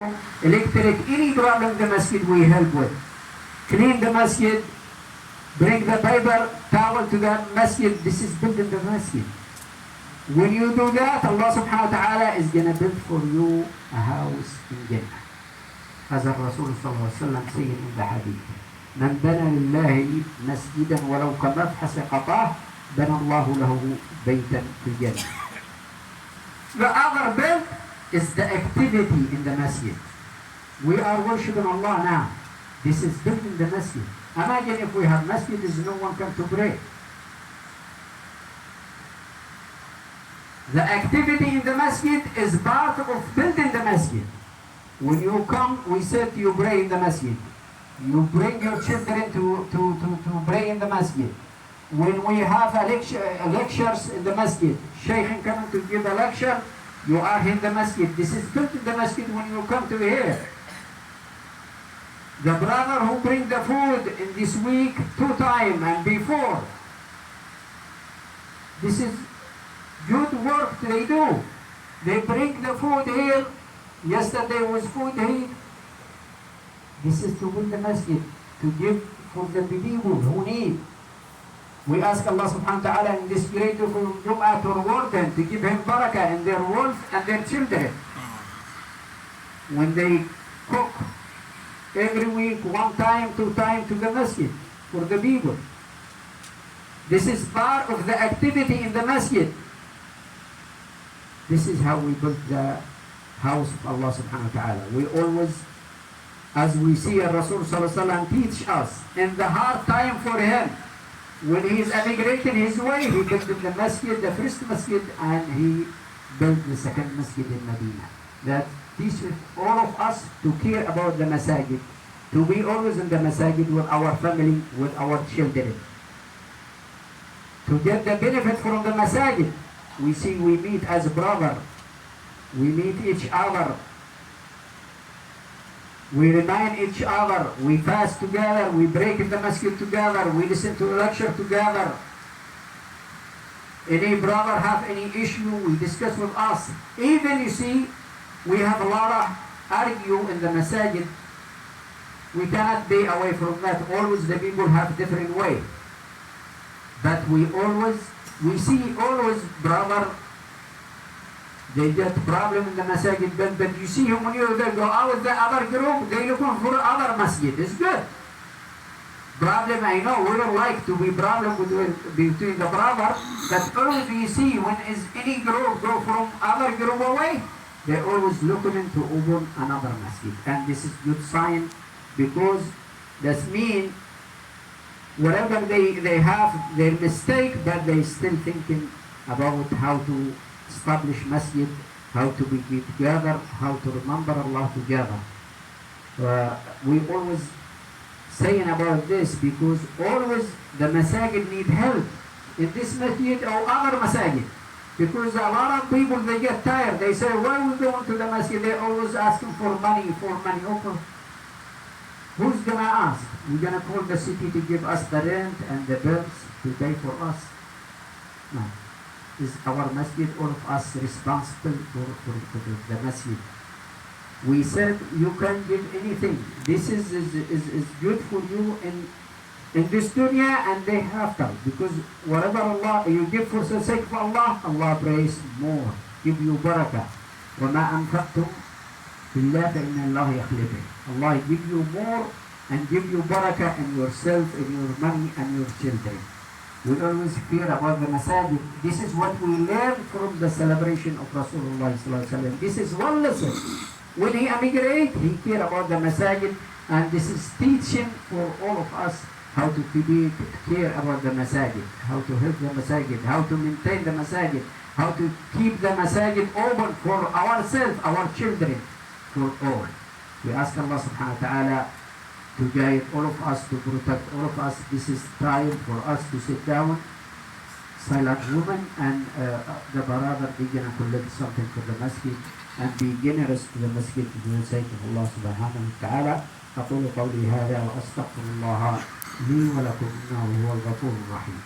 electric, any problem the masjid we help with. Clean the masjid, bring the paper towel to the masjid. This is building the masjid. When you do that, Allah subhanahu wa ta'ala is going to build for you a house in Jannah. As Rasul sallallahu alayhi wa sallam saying in the hadith, من بنى لله مسجدا ولو كمفحص قطاه بنى الله له بيتا في الجنة. The other bit is the activity in the masjid. We are worshiping Allah now. This is building the masjid. Imagine if we have masjid, there's no one come to pray. The activity in the masjid is part of building the masjid. When you come, we said you pray in the masjid. You bring your children to pray in the masjid. When we have lectures in the masjid, Shaykh coming to give a lecture, you are in the masjid. This is built in the masjid when you come to here. The brother who bring the food in this week 2 times and before, this is good work they do. They bring the food here. Yesterday was food here. This is to build the masjid, to give for the people who need. We ask Allah subhanahu wa ta'ala in this great Jum'ah to reward them, to give him barakah in their wealth and their children. When they cook every week, 1 time, 2 times to the masjid for the people. This is part of the activity in the masjid. This is how we build the house of Allah subhanahu wa ta'ala. We always, as we see Rasul sallallahu alaihi wasallam teach us, in the hard time for him, when he is emigrating his way, he built the masjid, the first masjid, and he built the second masjid in Medina. That teaches all of us to care about the masajid, to be always in the masajid with our family, with our children. To get the benefit from the masajid, we see we meet as brother, we meet each other, we remind each other, we fast together, we break in the masjid together, we listen to a lecture together. Any brother have any issue, we discuss with us. Even you see, we have a lot of argue in the masajid. We cannot be away from that. Always the people have different way. But we see always brother, they get problem in the masajid, but you see him when you go out with the other group, they looking for other masjid. It's good. Problem, I know, we don't like to be problem between the brother, but always you see when is any group go from other group away, they always looking to open another masjid. And this is good sign, because that means whatever they have their mistake, but they still thinking about how to establish masjid, how to be together, how to remember Allah together. We always saying about this because always the masajid need help in this masjid or other masajid. Because a lot of people, they get tired. They say, why we going to the masjid? They always asking for money. Who's going to ask? We're going to call the city to give us the rent and the bills to pay for us? No. Is our masjid, all of us responsible for the masjid. We said you can give anything. This is good for you in this dunya and the hereafter. Because whatever Allah you give for the sake of Allah, Allah prays more, give you barakah. وَمَا أَنْفَقْتُمْ بِاللَّهِ فَإِنَّ اللَّهَ يَخْلِفُهُ. Allah give you more and give you barakah in yourself, in your money and your children. We always fear about the masajid. This is what we learn from the celebration of Rasulullah sallallahu alaihi wasallam. This is one lesson. When he emigrated, he cared about the masajid, and this is teaching for all of us how to care about the masajid, how to help the masajid, how to maintain the masajid, how to keep the masajid open for ourselves, our children, for all. We ask Allah subhanahu wa ta'ala to guide all of us, to protect all of us. This is time for us to sit down, silent woman, and the brother, they're going to collect something for the masjid and be generous to the masjid for the sake of Allah subhanahu wa ta'ala. أقول قولي هذا وأستغفر الله لي ولكم إنه هو الغفور الرحيم.